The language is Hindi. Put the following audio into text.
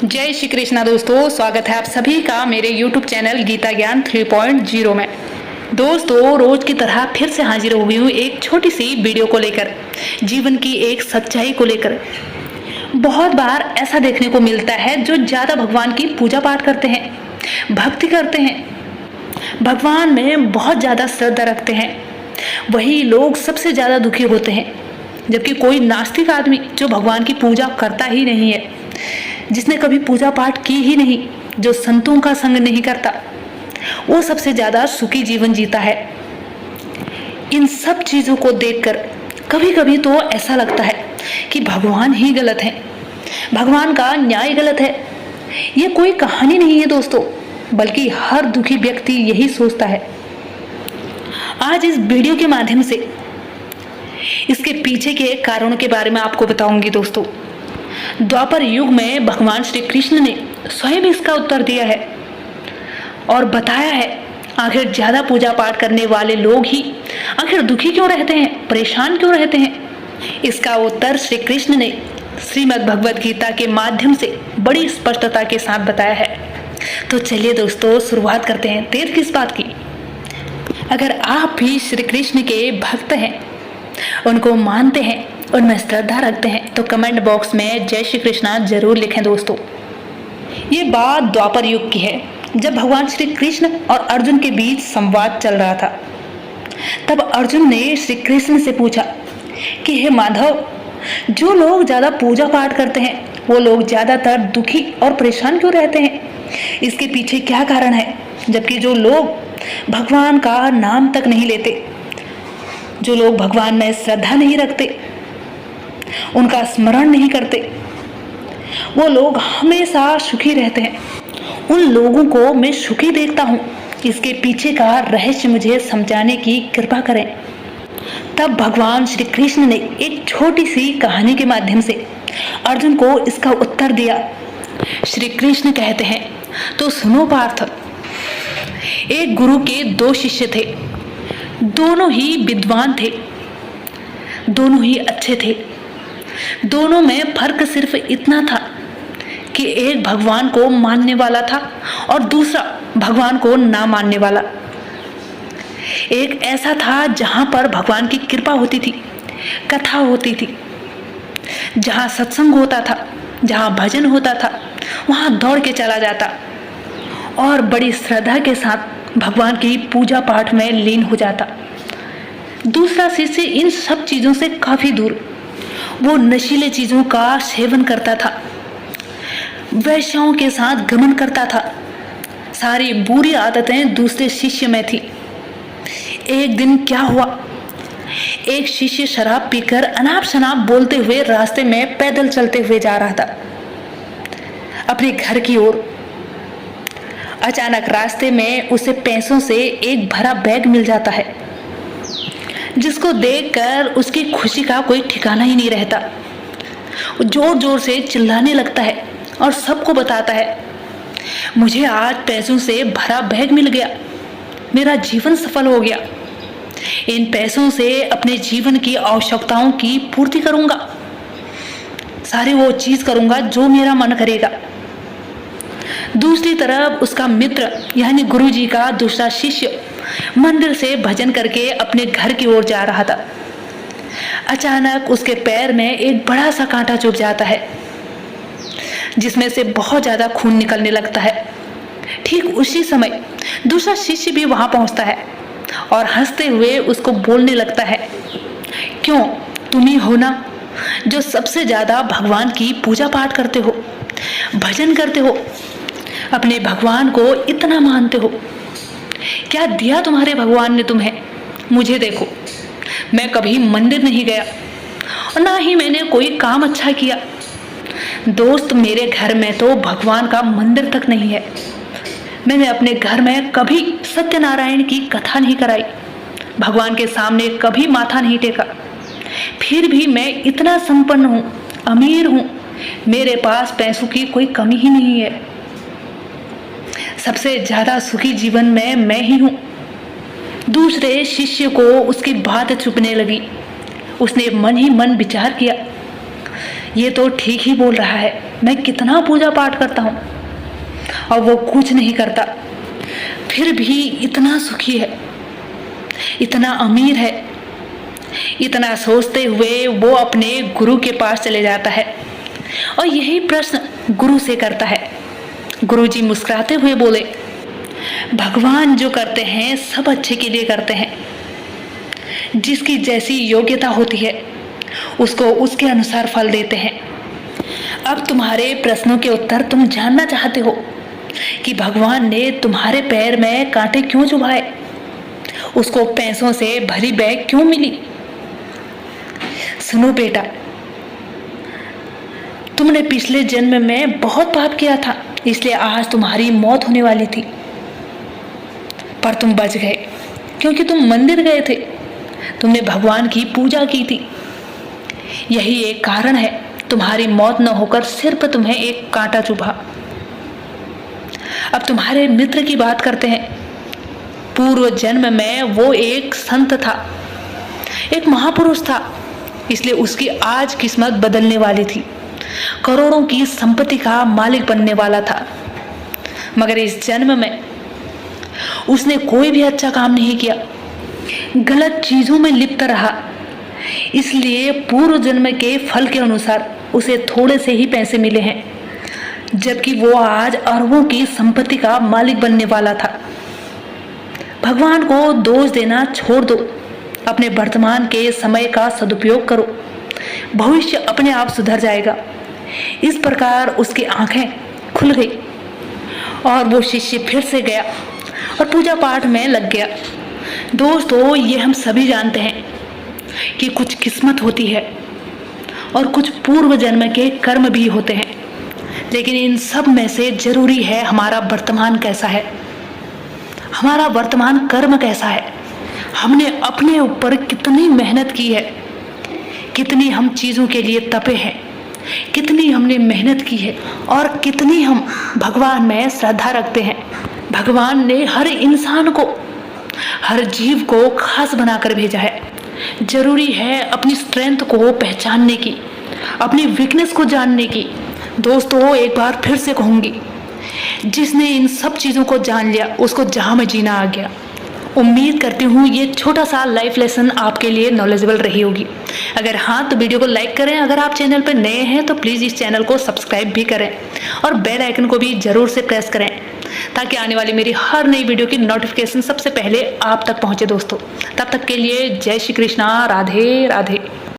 जय श्री कृष्णा दोस्तों, स्वागत है आप सभी का मेरे YouTube चैनल गीता ज्ञान 3.0 में। दोस्तों, रोज की तरह फिर से हाजिर हो गई हूँ एक छोटी सी वीडियो को लेकर, जीवन की एक सच्चाई को लेकर। बहुत बार ऐसा देखने को मिलता है जो ज़्यादा भगवान की पूजा पाठ करते हैं, भक्ति करते हैं, भगवान में बहुत ज़्यादा श्रद्धा रखते हैं, वही लोग सबसे ज़्यादा दुखी होते हैं। जबकि कोई नास्तिक आदमी जो भगवान की पूजा करता ही नहीं है, जिसने कभी पूजा पाठ की ही नहीं, जो संतों का संग नहीं करता, वो सबसे ज्यादा सुखी जीवन जीता है। इन सब चीजों को देखकर कभी कभी तो ऐसा लगता है कि भगवान ही गलत है, भगवान का न्याय गलत है। ये कोई कहानी नहीं है दोस्तों, बल्कि हर दुखी व्यक्ति यही सोचता है। आज इस वीडियो के माध्यम से इसके पीछे के कारणों के बारे में आपको बताऊंगी दोस्तों। द्वापर युग में भगवान श्री कृष्ण ने स्वयं इसका उत्तर दिया है और बताया है आखिर ज्यादा पूजा पाठ करने वाले लोग ही आखिर दुखी क्यों रहते हैं, परेशान क्यों रहते हैं। इसका उत्तर श्री कृष्ण ने श्रीमद् भगवद गीता के माध्यम से बड़ी स्पष्टता के साथ बताया है। तो चलिए दोस्तों, शुरुआत करते हैं, देर किस बात की। अगर आप भी श्री कृष्ण के भक्त हैं, उनको मानते हैं, उनमें श्रद्धा रखते हैं, तो कमेंट बॉक्स में जय श्री कृष्णा जरूर लिखें दोस्तों। ये बात द्वापर युग की है, जब भगवान श्री कृष्ण और अर्जुन के बीच संवाद चल रहा था। तब अर्जुन ने श्री कृष्ण से पूछा कि हे माधव, जो लोग ज्यादा पूजा पाठ करते हैं वो लोग ज्यादातर दुखी और परेशान क्यों रहते हैं, इसके पीछे क्या कारण है। जबकि जो लोग भगवान का नाम तक नहीं लेते, जो लोग भगवान में श्रद्धा नहीं रखते, उनका स्मरण नहीं करते, वो लोग हमेशा सुखी रहते हैं। उन लोगों को मैं सुखी देखता हूँ, इसके पीछे का रहस्य मुझे समझाने की कृपा करें। तब भगवान श्री कृष्ण ने एक छोटी सी कहानी के माध्यम से अर्जुन को इसका उत्तर दिया। श्री कृष्ण कहते हैं, तो सुनो पार्थ। एक गुरु के दो शिष्य थे, दोनों ही विद्वान थे, दोनों ही अच्छे थे। दोनों में फर्क सिर्फ इतना था कि एक भगवान को मानने वाला था और दूसरा भगवान को ना मानने वाला। एक ऐसा था जहां पर भगवान की कृपा होती थी, कथा होती थी, जहां सत्संग होता था, जहां भजन होता था, वहां दौड़ के चला जाता और बड़ी श्रद्धा के साथ भगवान की पूजा पाठ में लीन हो जाता। दूसरा शिष्य इन सब चीजों से काफी दूर, वो नशीले चीजों का सेवन करता था, वैश्याओं के साथ गमन करता था, सारी बुरी आदतें दूसरे शिष्य में थी। एक दिन क्या हुआ, एक शिष्य शराब पीकर अनाप शनाप बोलते हुए रास्ते में पैदल चलते हुए जा रहा था अपने घर की ओर। अचानक रास्ते में उसे पैसों से एक भरा बैग मिल जाता है, जिसको देखकर उसकी खुशी का कोई ठिकाना ही नहीं रहता। वो जोर जोर से चिल्लाने लगता है और सबको बताता है, मुझे आज पैसों से भरा बैग मिल गया, मेरा जीवन सफल हो गया। इन पैसों से अपने जीवन की आवश्यकताओं की पूर्ति करूंगा, सारी वो चीज करूंगा जो मेरा मन करेगा। दूसरी तरफ उसका मित्र यानी गुरुजी का दूसरा शिष्य मंदिर से भजन करके अपने घर की ओर जा रहा था। अचानक उसके पैर में एक बड़ा सा कांटा चुभ जाता है, जिसमें से बहुत ज्यादा खून निकलने लगता है। ठीक उसी समय दूसरा शिष्य भी वहां पहुंचता है और हंसते हुए उसको बोलने लगता है, क्यों, तुम ही हो ना जो सबसे ज्यादा भगवान की पूजा पाठ करते हो, भजन करते हो, अपने भगवान को इतना मानते हो। क्या दिया तुम्हारे भगवान ने तुम्हें। मुझे देखो, मैं कभी मंदिर नहीं गया और ना ही मैंने कोई काम अच्छा किया। दोस्त, मेरे घर में तो भगवान का मंदिर तक नहीं है। मैंने अपने घर में कभी सत्यनारायण की कथा नहीं कराई, भगवान के सामने कभी माथा नहीं टेका। फिर भी मैं इतना संपन्न हूँ, अमीर हूँ, मेरे पास पैसों की कोई कमी ही नहीं है। सबसे ज्यादा सुखी जीवन में मैं ही हूं। दूसरे शिष्य को उसकी बात चुभने लगी। उसने मन ही मन विचार किया, ये तो ठीक ही बोल रहा है, मैं कितना पूजा पाठ करता हूँ और वो कुछ नहीं करता, फिर भी इतना सुखी है, इतना अमीर है। इतना सोचते हुए वो अपने गुरु के पास चले जाता है और यही प्रश्न गुरु से करता है। गुरुजी मुस्कुराते हुए बोले, भगवान जो करते हैं सब अच्छे के लिए करते हैं। जिसकी जैसी योग्यता होती है उसको उसके अनुसार फल देते हैं। अब तुम्हारे प्रश्नों के उत्तर तुम जानना चाहते हो कि भगवान ने तुम्हारे पैर में कांटे क्यों चुभाए, उसको पैसों से भरी बैग क्यों मिली। सुनो बेटा, तुमने पिछले जन्म में बहुत पाप किया था, इसलिए आज तुम्हारी मौत होने वाली थी, पर तुम बच गए क्योंकि तुम मंदिर गए थे, तुमने भगवान की पूजा की थी। यही एक कारण है तुम्हारी मौत न होकर सिर्फ तुम्हें एक कांटा चुभा। अब तुम्हारे मित्र की बात करते हैं। पूर्व जन्म में वो एक संत था, एक महापुरुष था, इसलिए उसकी आज किस्मत बदलने वाली थी, करोड़ों की संपत्ति का मालिक बनने वाला था। मगर इस जन्म में उसने कोई भी अच्छा काम नहीं किया, गलत चीजों में लिप्त रहा, इसलिए पूर्व जन्म के फल के अनुसार उसे थोड़े से ही पैसे मिले हैं, जबकि वो आज अरबों की संपत्ति का मालिक बनने वाला था। भगवान को दोष देना छोड़ दो, अपने वर्तमान के समय का सदुपयोग करो, भविष्य अपने आप सुधर जाएगा। इस प्रकार उसकी आंखें खुल गई और वो शिष्य फिर से गया और पूजा पाठ में लग गया। दोस्तों, ये हम सभी जानते हैं कि कुछ किस्मत होती है और कुछ पूर्व जन्म के कर्म भी होते हैं, लेकिन इन सब में से जरूरी है हमारा वर्तमान कैसा है, हमारा वर्तमान कर्म कैसा है, हमने अपने ऊपर कितनी मेहनत की है, कितनी हम चीज़ों के लिए तपे हैं, कितनी हमने मेहनत की है और कितनी हम भगवान में श्रद्धा रखते हैं। भगवान ने हर इंसान को, हर जीव को खास बनाकर भेजा है। जरूरी है अपनी स्ट्रेंथ को पहचानने की, अपनी वीकनेस को जानने की। दोस्तों, एक बार फिर से कहूँगी, जिसने इन सब चीज़ों को जान लिया उसको जहाँ में जीना आ गया। उम्मीद करती हूँ ये छोटा सा लाइफ लेसन आपके लिए नॉलेजेबल रही होगी। अगर हाँ तो वीडियो को लाइक करें, अगर आप चैनल पर नए हैं तो प्लीज़ इस चैनल को सब्सक्राइब भी करें और बेल आइकन को भी ज़रूर से प्रेस करें ताकि आने वाली मेरी हर नई वीडियो की नोटिफिकेशन सबसे पहले आप तक पहुँचे। दोस्तों, तब तक के लिए जय श्री कृष्णा, राधे राधे।